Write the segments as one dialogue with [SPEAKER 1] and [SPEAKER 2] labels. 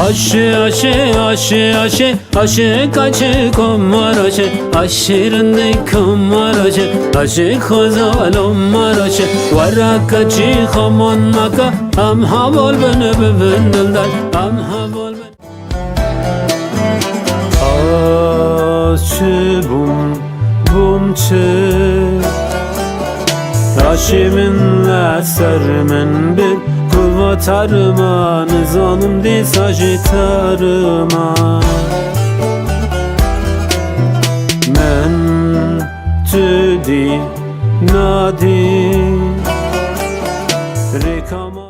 [SPEAKER 1] عاشق کماراشه عاشرنده کماراشه عاشق خزالم ماراشه ورکه چی خمان مکه هم حوال بنه ببندل هم حوال بنه آچه بوم چه عاشی من لسر من bir Kulva tarıma nizanım di saji tarıma Men tüdi nadi Rekama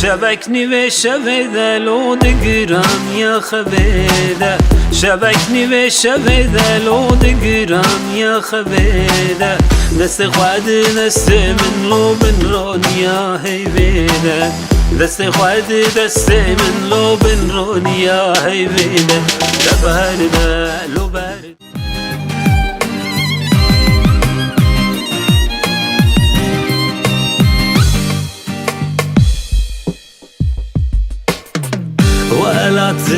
[SPEAKER 1] شبكني وشبيدة لو دقرام يا خبيدة شبكني وشبيدة لو دقرام يا خبيدة دست خواد دست من لو بنرون يا هيبيدة دست خواد دست من لو بنرون يا هيبيدة لباردة لو بارد ولات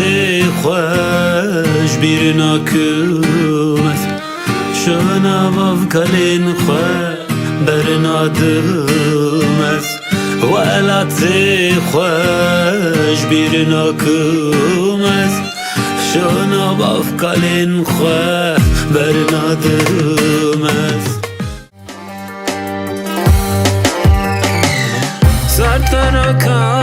[SPEAKER 1] خوش بیرنا کمت شنا وفکلین خوش برنا دمت ولات خوش بیرنا کمت شنا وفکلین خوش برنا دمت سر ترکا